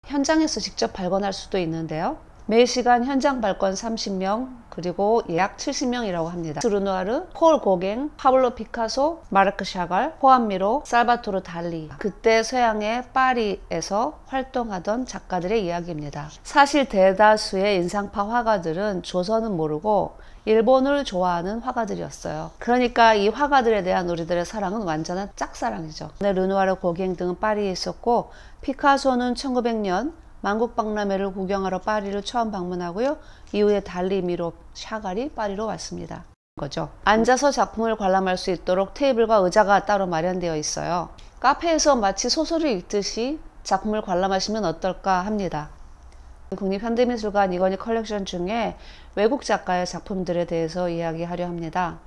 현장에서 직접 발권할 수도 있는데요. 매 시간 현장 발권 30명, 그리고 예약 70명이라고 합니다. 르누아르, 폴 고갱, 파블로 피카소, 마르크 샤갈, 호안 미로, 살바토르 달리. 그때 서양의 파리에서 활동하던 작가들의 이야기입니다. 사실 대다수의 인상파 화가들은 조선은 모르고 일본을 좋아하는 화가들이었어요. 그러니까 이 화가들에 대한 우리들의 사랑은 완전한 짝사랑이죠. 르누아르, 고갱 등은 파리에 있었고, 피카소는 1900년 만국박람회를 구경하러 파리를 처음 방문하고요. 이후에 달리, 미로, 샤갈이 파리로 왔습니다. 거죠. 앉아서 작품을 관람할 수 있도록 테이블과 의자가 따로 마련되어 있어요. 카페에서 마치 소설을 읽듯이 작품을 관람하시면 어떨까 합니다. 국립현대미술관 이건희 컬렉션 중에 외국 작가의 작품들에 대해서 이야기하려 합니다.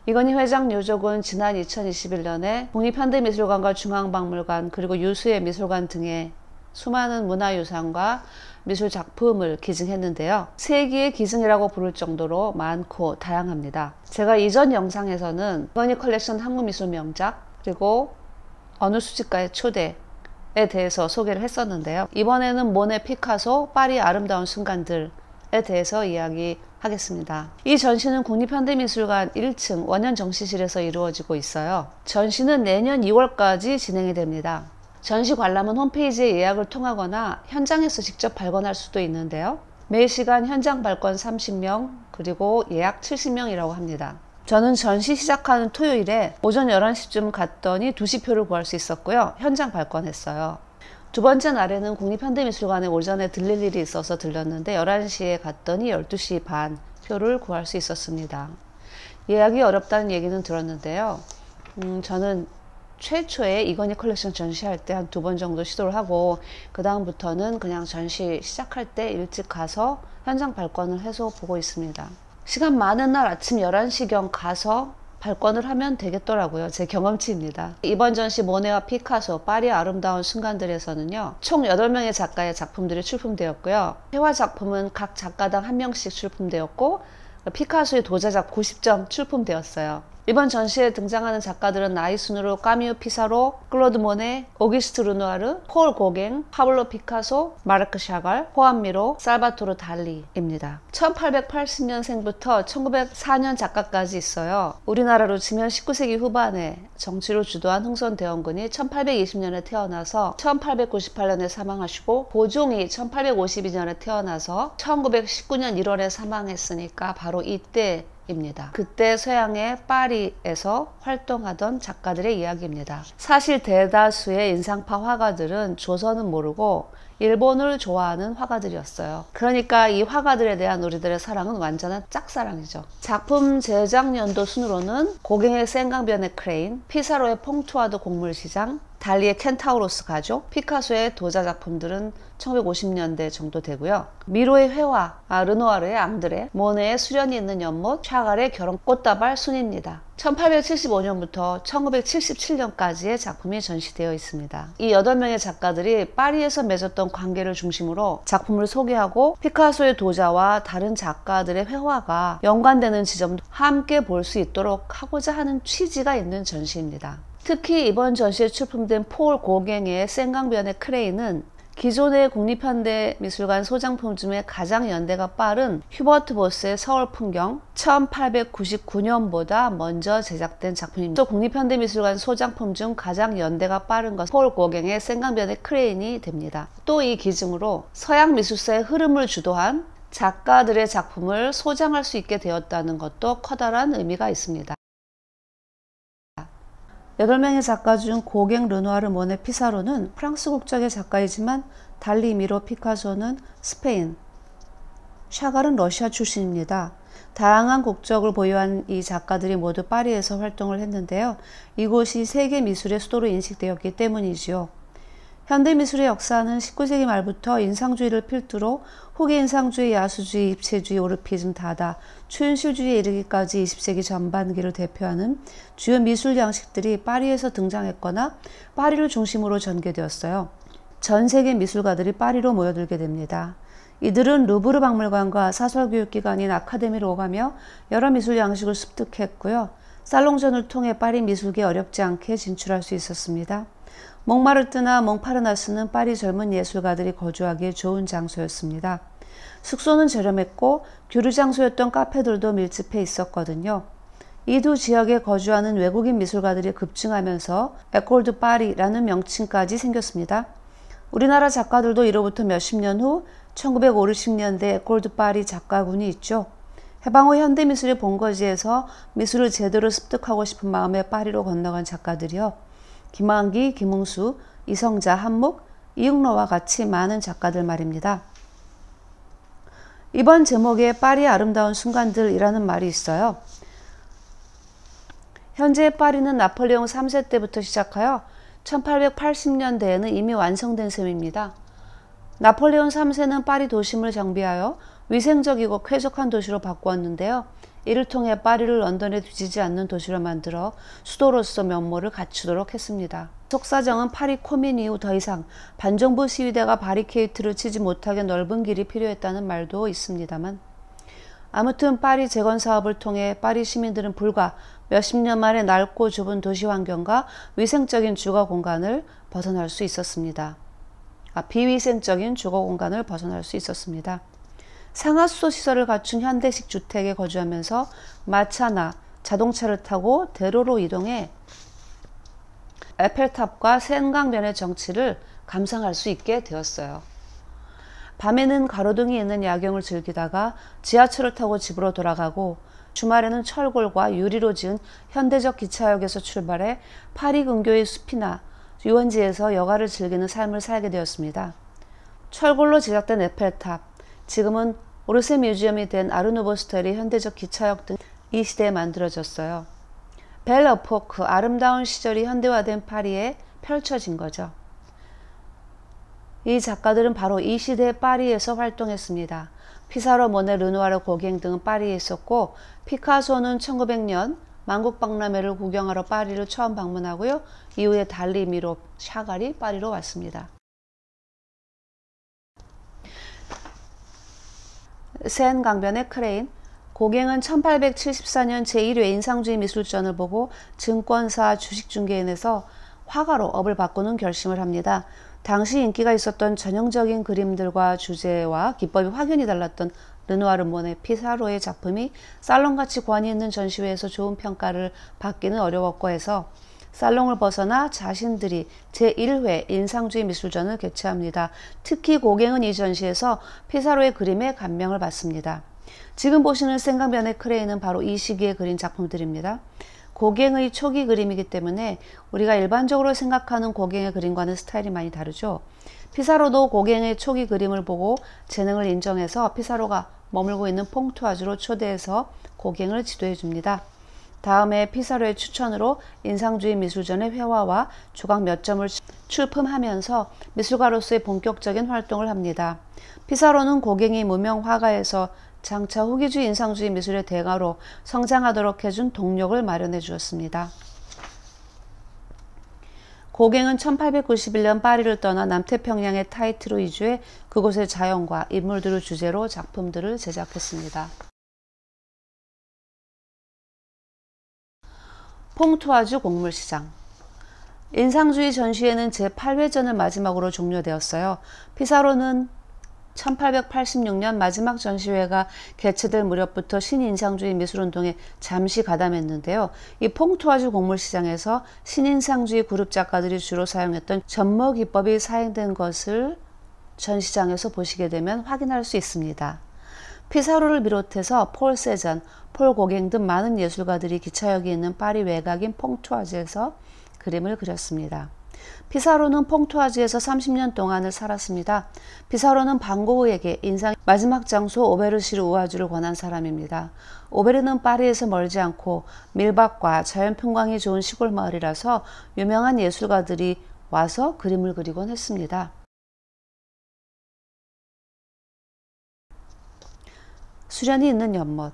이건희 회장 유족은 지난 2021년에 국립현대미술관과 중앙박물관 그리고 유수의 미술관 등의 수많은 문화유산과 미술작품을 기증했는데요. 세기의 기증이라고 부를 정도로 많고 다양합니다. 제가 이전 영상에서는 이건희 컬렉션 한국미술 명작 그리고 어느 수집가의 초대에 대해서 소개를 했었는데요. 이번에는 모네, 피카소, 파리 아름다운 순간들에 대해서 이야기하겠습니다. 이 전시는 국립현대미술관 1층 원현 전시실에서 이루어지고 있어요. 전시는 내년 2월까지 진행이 됩니다. 전시 관람은 홈페이지에 예약을 통하거나 현장에서 직접 발권할 수도 있는데요. 매 시간 현장 발권 30명, 그리고 예약 70명이라고 합니다. 저는 전시 시작하는 토요일에 오전 11시쯤 갔더니 2시 표를 구할 수 있었고요. 현장 발권했어요. 두 번째 날에는 국립현대미술관에 오전에 들릴 일이 있어서 들렸는데 11시에 갔더니 12시 반 표를 구할 수 있었습니다. 예약이 어렵다는 얘기는 들었는데요. 저는 최초에 이건희 컬렉션 전시할 때 한 2번 정도 시도를 하고, 그 다음부터는 그냥 전시 시작할 때 일찍 가서 현장 발권을 해서 보고 있습니다. 시간 많은 날 아침 11시경 가서 발권을 하면 되겠더라고요. 제 경험치입니다. 이번 전시 모네와 피카소, 파리의 아름다운 순간들에서는요, 총 8명의 작가의 작품들이 출품되었고요. 회화 작품은 각 작가당 1명씩 출품되었고, 피카소의 도자작 90점 출품되었어요. 이번 전시에 등장하는 작가들은 나이 순으로 까뮤, 피사로, 클로드 모네, 오기스트 르누아르, 폴 고갱, 파블로 피카소, 마르크 샤갈, 호안 미로, 살바토르 달리입니다. 1880년생부터 1904년 작가까지 있어요. 우리나라로 치면 19세기 후반에 정치를 주도한 흥선대원군이 1820년에 태어나서 1898년에 사망하시고, 보종이 1852년에 태어나서 1919년 1월에 사망했으니까 바로 이때 입니다. 그때 서양의 파리에서 활동하던 작가들의 이야기입니다. 사실 대다수의 인상파 화가들은 조선은 모르고 일본을 좋아하는 화가들이었어요. 그러니까 이 화가들에 대한 우리들의 사랑은 완전한 짝사랑이죠. 작품 제작 연도 순으로는 고갱의 생강변의 크레인, 피사로의 퐁투아드 곡물시장, 달리의 켄타우로스 가족, 피카소의 도자 작품들은 1950년대 정도 되고요. 미로의 회화, 르누아르의 앙드레, 모네의 수련이 있는 연못, 샤갈의 결혼 꽃다발 순입니다. 1875년부터 1977년까지의 작품이 전시되어 있습니다. 이 8명의 작가들이 파리에서 맺었던 관계를 중심으로 작품을 소개하고, 피카소의 도자와 다른 작가들의 회화가 연관되는 지점도 함께 볼 수 있도록 하고자 하는 취지가 있는 전시입니다. 특히 이번 전시에 출품된 폴 고갱의 생강변의 크레인은 기존의 국립현대미술관 소장품 중에 가장 연대가 빠른 휴버트 보스의 서울 풍경 1899년보다 먼저 제작된 작품입니다. 또 국립현대미술관 소장품 중 가장 연대가 빠른 것은 폴 고갱의 생강변의 크레인이 됩니다. 또 이 기증으로 서양 미술사의 흐름을 주도한 작가들의 작품을 소장할 수 있게 되었다는 것도 커다란 의미가 있습니다. 8명의 작가 중 고갱, 르누아르, 모네, 피사로는 프랑스 국적의 작가이지만 달리, 미로, 피카소는 스페인, 샤갈은 러시아 출신입니다. 다양한 국적을 보유한 이 작가들이 모두 파리에서 활동을 했는데요. 이곳이 세계 미술의 수도로 인식되었기 때문이지요. 현대미술의 역사는 19세기 말부터 인상주의를 필두로 후기 인상주의, 야수주의, 입체주의, 오르피즘, 다다, 초현실주의에 이르기까지 20세기 전반기를 대표하는 주요 미술 양식들이 파리에서 등장했거나 파리를 중심으로 전개되었어요. 전 세계 미술가들이 파리로 모여들게 됩니다. 이들은 루브르 박물관과 사설교육기관인 아카데미로 오가며 여러 미술 양식을 습득했고요. 살롱전을 통해 파리 미술계에 어렵지 않게 진출할 수 있었습니다. 몽마르트나 몽파르나스는 파리 젊은 예술가들이 거주하기에 좋은 장소였습니다. 숙소는 저렴했고 교류 장소였던 카페들도 밀집해 있었거든요. 이 두 지역에 거주하는 외국인 미술가들이 급증하면서 에콜 드 파리라는 명칭까지 생겼습니다. 우리나라 작가들도 이로부터 몇십 년 후 1950년대 에콜 드 파리 작가군이 있죠. 해방 후 현대미술의 본거지에서 미술을 제대로 습득하고 싶은 마음에 파리로 건너간 작가들이요. 김한기, 김웅수, 이성자, 한묵, 이육로와 같이 많은 작가들 말입니다. 이번 제목에 파리의 아름다운 순간들이라는 말이 있어요. 현재의 파리는 나폴레옹 3세 때부터 시작하여 1880년대에는 이미 완성된 셈입니다. 나폴레옹 3세는 파리 도심을 정비하여 위생적이고 쾌적한 도시로 바꾸었는데요. 이를 통해 파리를 런던에 뒤지지 않는 도시로 만들어 수도로서 면모를 갖추도록 했습니다. 속사정은 파리 코민 이후 더 이상 반정부 시위대가 바리케이트를 치지 못하게 넓은 길이 필요했다는 말도 있습니다만, 아무튼 파리 재건 사업을 통해 파리 시민들은 불과 몇십 년 만에 넓고 좁은 도시 환경과 위생적인 주거 공간을 벗어날 수 있었습니다. 비위생적인 주거 공간을 벗어날 수 있었습니다. 상하수도 시설을 갖춘 현대식 주택에 거주하면서 마차나 자동차를 타고 대로로 이동해 에펠탑과 센강변의 정취를 감상할 수 있게 되었어요. 밤에는 가로등이 있는 야경을 즐기다가 지하철을 타고 집으로 돌아가고, 주말에는 철골과 유리로 지은 현대적 기차역에서 출발해 파리 근교의 숲이나 유원지에서 여가를 즐기는 삶을 살게 되었습니다. 철골로 제작된 에펠탑, 지금은 오르세 뮤지엄이 된 아르누보 스타일의 현대적 기차역 등 이 시대에 만들어졌어요. 벨 에포크, 아름다운 시절이 현대화된 파리에 펼쳐진 거죠. 이 작가들은 바로 이 시대의 파리에서 활동했습니다. 피사로, 모네, 르누아르, 고갱 등은 파리에 있었고, 피카소는 1900년 만국박람회를 구경하러 파리를 처음 방문하고요. 이후에 달리, 미로, 샤갈이 파리로 왔습니다. 센 강변의 크레인, 고갱은 1874년 제1회 인상주의 미술전을 보고 증권사 주식중개인에서 화가로 업을 바꾸는 결심을 합니다. 당시 인기가 있었던 전형적인 그림들과 주제와 기법이 확연히 달랐던 르누아르, 모네, 피사로의 작품이 살롱같이 권위 있는 전시회에서 좋은 평가를 받기는 어려웠고 해서 살롱을 벗어나 자신들이 제1회 인상주의 미술전을 개최합니다. 특히 고갱은 이 전시에서 피사로의 그림에 감명을 받습니다. 지금 보시는 센강변의 크레인은 바로 이 시기에 그린 작품들입니다. 고갱의 초기 그림이기 때문에 우리가 일반적으로 생각하는 고갱의 그림과는 스타일이 많이 다르죠. 피사로도 고갱의 초기 그림을 보고 재능을 인정해서 피사로가 머물고 있는 퐁투아주로 초대해서 고갱을 지도해 줍니다. 다음에 피사로의 추천으로 인상주의 미술전의 회화와 조각 몇 점을 출품하면서 미술가로서의 본격적인 활동을 합니다. 피사로는 고갱이 무명 화가에서 장차 후기주의 인상주의 미술의 대가로 성장하도록 해준 동력을 마련해 주었습니다. 고갱은 1891년 파리를 떠나 남태평양의 타이트로 이주해 그곳의 자연과 인물들을 주제로 작품들을 제작했습니다. 퐁투아주 곡물시장. 인상주의 전시회는 제8회전을 마지막으로 종료되었어요. 피사로는 1886년 마지막 전시회가 개최될 무렵부터 신인상주의 미술운동에 잠시 가담했는데요. 이 퐁투아주 곡물시장에서 신인상주의 그룹 작가들이 주로 사용했던 접목 기법이 사용된 것을 전시장에서 보시게 되면 확인할 수 있습니다. 피사로를 비롯해서 폴 세잔, 폴 고갱 등 많은 예술가들이 기차역이 있는 파리 외곽인 퐁투아주에서 그림을 그렸습니다. 피사로는 퐁투아주에서 30년 동안을 살았습니다. 피사로는 방고흐에게 인상의 마지막 장소 오베르시르 우아주를 권한 사람입니다. 오베르는 파리에서 멀지 않고 밀밭과 자연 풍광이 좋은 시골 마을이라서 유명한 예술가들이 와서 그림을 그리곤 했습니다. 수련이 있는 연못.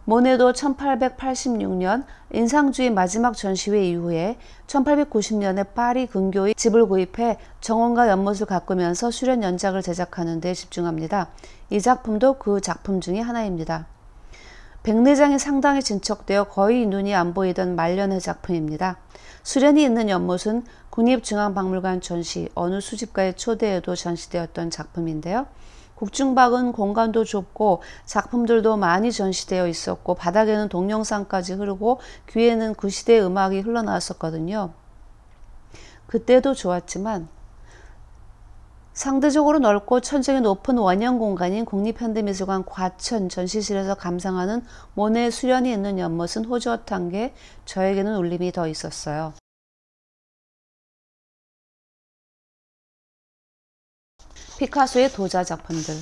모네도 1886년 인상주의 마지막 전시회 이후에 1890년에 파리 근교의 집을 구입해 정원과 연못을 가꾸면서 수련 연작을 제작하는 데 집중합니다. 이 작품도 그 작품 중의 하나입니다. 백내장이 상당히 진척되어 거의 눈이 안 보이던 말년의 작품입니다. 수련이 있는 연못은 국립중앙박물관 전시, 어느 수집가의 초대에도 전시되었던 작품인데요. 국중박은 공간도 좁고 작품들도 많이 전시되어 있었고 바닥에는 동영상까지 흐르고 귀에는 그 시대의 음악이 흘러나왔었거든요. 그때도 좋았지만 상대적으로 넓고 천정이 높은 원형 공간인 국립현대미술관 과천 전시실에서 감상하는 모네의 수련이 있는 연못은 호젓한 게 저에게는 울림이 더 있었어요. 피카소의 도자 작품들.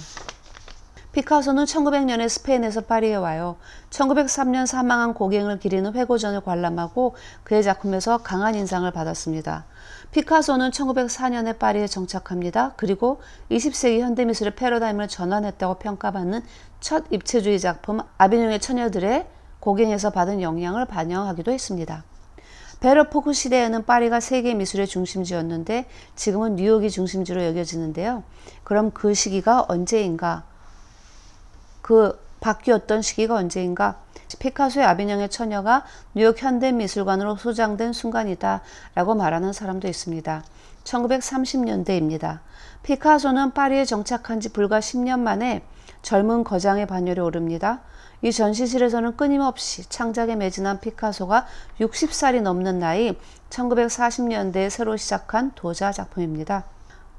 피카소는 1900년에 스페인에서 파리에 와요. 1903년 사망한 고갱을 기리는 회고전을 관람하고 그의 작품에서 강한 인상을 받았습니다. 피카소는 1904년에 파리에 정착합니다. 그리고 20세기 현대미술의 패러다임을 전환했다고 평가받는 첫 입체주의 작품 아비뇽의 처녀들의 고갱에서 받은 영향을 반영하기도 했습니다. 베르포크 시대에는 파리가 세계 미술의 중심지였는데 지금은 뉴욕이 중심지로 여겨지는데요. 그럼 그 시기가 언제인가? 그 바뀌었던 시기가 언제인가? 피카소의 아비뇽의 처녀가 뉴욕 현대미술관으로 소장된 순간이다 라고 말하는 사람도 있습니다. 1930년대입니다. 피카소는 파리에 정착한 지 불과 10년 만에 젊은 거장의 반열에 오릅니다. 이 전시실에서는 끊임없이 창작에 매진한 피카소가 60살이 넘는 나이 1940년대에 새로 시작한 도자 작품입니다.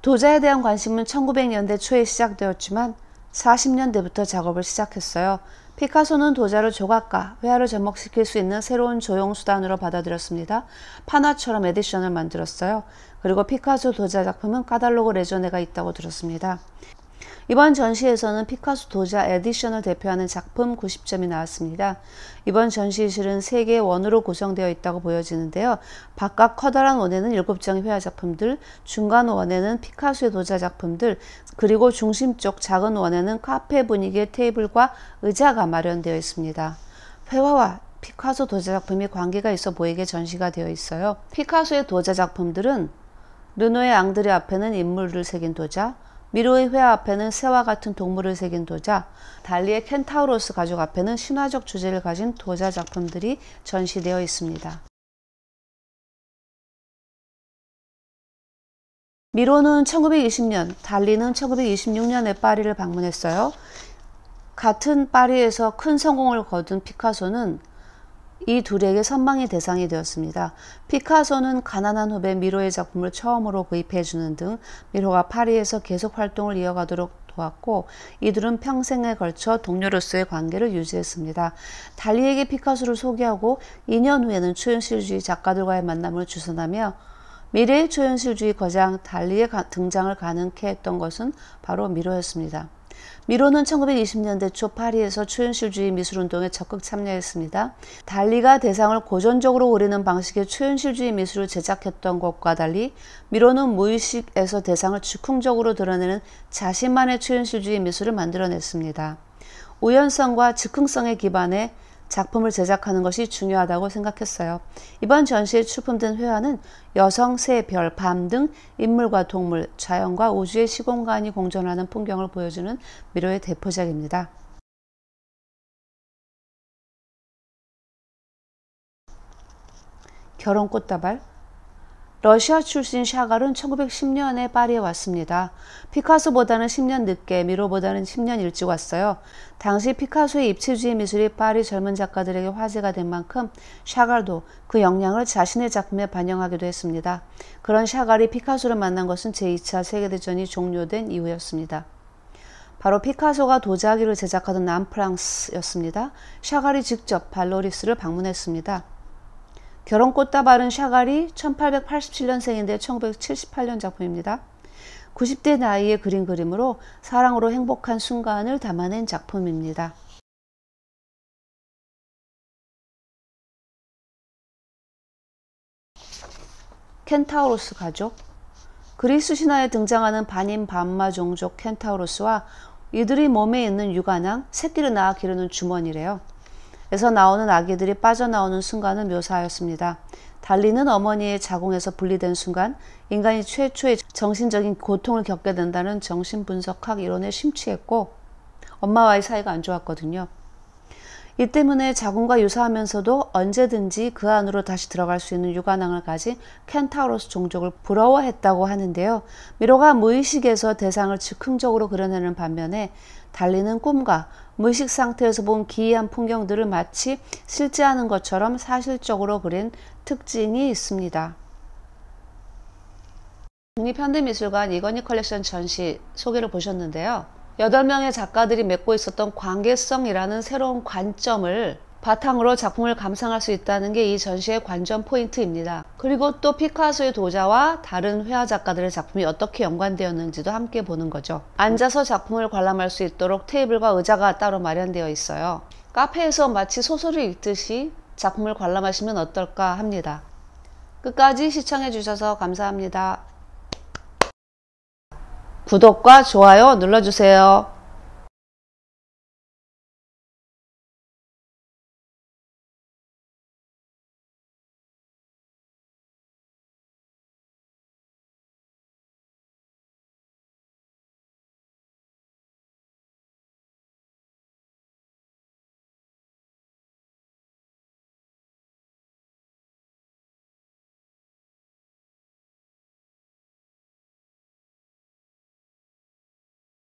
도자에 대한 관심은 1900년대 초에 시작되었지만 40년대부터 작업을 시작했어요. 피카소는 도자를 조각과 회화를 접목시킬 수 있는 새로운 조형 수단으로 받아들였습니다. 판화처럼 에디션을 만들었어요. 그리고 피카소 도자 작품은 카탈로그 레조네가 있다고 들었습니다. 이번 전시에서는 피카소 도자 에디션을 대표하는 작품 90점이 나왔습니다. 이번 전시실은 3개의 원으로 구성되어 있다고 보여지는데요. 바깥 커다란 원에는 7장의 회화 작품들, 중간 원에는 피카소의 도자 작품들, 그리고 중심 쪽 작은 원에는 카페 분위기의 테이블과 의자가 마련되어 있습니다. 회화와 피카소 도자 작품이 관계가 있어 보이게 전시가 되어 있어요. 피카소의 도자 작품들은 르노의 앙드레 앞에는 인물을 새긴 도자, 미로의 회화 앞에는 새와 같은 동물을 새긴 도자, 달리의 켄타우로스 가족 앞에는 신화적 주제를 가진 도자 작품들이 전시되어 있습니다. 미로는 1920년, 달리는 1926년에 파리를 방문했어요. 같은 파리에서 큰 성공을 거둔 피카소는 이 둘에게 선망의 대상이 되었습니다. 피카소는 가난한 후배 미로의 작품을 처음으로 구입해주는 등 미로가 파리에서 계속 활동을 이어가도록 도왔고 이들은 평생에 걸쳐 동료로서의 관계를 유지했습니다. 달리에게 피카소를 소개하고 2년 후에는 초현실주의 작가들과의 만남을 주선하며 미래의 초현실주의 거장 달리의 등장을 가능케 했던 것은 바로 미로였습니다. 미로는 1920년대 초 파리에서 초현실주의 미술운동에 적극 참여했습니다. 달리가 대상을 고전적으로 그리는 방식의 초현실주의 미술을 제작했던 것과 달리 미로는 무의식에서 대상을 즉흥적으로 드러내는 자신만의 초현실주의 미술을 만들어냈습니다. 우연성과 즉흥성에 기반해 작품을 제작하는 것이 중요하다고 생각했어요. 이번 전시에 출품된 회화는 여성, 새, 별, 밤 등 인물과 동물, 자연과 우주의 시공간이 공존하는 풍경을 보여주는 미로의 대표작입니다. 결혼 꽃다발. 러시아 출신 샤갈은 1910년에 파리에 왔습니다. 피카소보다는 10년 늦게, 미로보다는 10년 일찍 왔어요. 당시 피카소의 입체주의 미술이 파리 젊은 작가들에게 화제가 된 만큼 샤갈도 그 영향을 자신의 작품에 반영하기도 했습니다. 그런 샤갈이 피카소를 만난 것은 제2차 세계대전이 종료된 이후였습니다. 바로 피카소가 도자기를 제작하던 남프랑스였습니다. 샤갈이 직접 발로리스를 방문했습니다. 결혼 꽃다발은 샤갈이 1887년생인데 1978년 작품입니다. 90대 나이에 그린 그림으로 사랑으로 행복한 순간을 담아낸 작품입니다. 켄타우로스 가족. 그리스 신화에 등장하는 반인 반마 종족 켄타우로스와 이들이 몸에 있는 유관왕, 새끼를 낳아 기르는 주머니래요. 에서 나오는 아기들이 빠져나오는 순간을 묘사하였습니다. 달리는 어머니의 자궁에서 분리된 순간 인간이 최초의 정신적인 고통을 겪게 된다는 정신분석학 이론에 심취했고 엄마와의 사이가 안 좋았거든요. 이 때문에 자궁과 유사하면서도 언제든지 그 안으로 다시 들어갈 수 있는 유관낭을 가진 켄타우로스 종족을 부러워했다고 하는데요. 미로가 무의식에서 대상을 즉흥적으로 그려내는 반면에 달리는 꿈과 무의식 상태에서 본 기이한 풍경들을 마치 실제하는 것처럼 사실적으로 그린 특징이 있습니다. 국립현대미술관 이건희 컬렉션 전시 소개를 보셨는데요. 8명의 작가들이 맺고 있었던 관계성이라는 새로운 관점을 바탕으로 작품을 감상할 수 있다는 게 이 전시의 관전 포인트입니다. 그리고 또 피카소의 도자와 다른 회화 작가들의 작품이 어떻게 연관되었는지도 함께 보는 거죠. 앉아서 작품을 관람할 수 있도록 테이블과 의자가 따로 마련되어 있어요. 카페에서 마치 소설을 읽듯이 작품을 관람하시면 어떨까 합니다. 끝까지 시청해 주셔서 감사합니다. 구독과 좋아요 눌러주세요.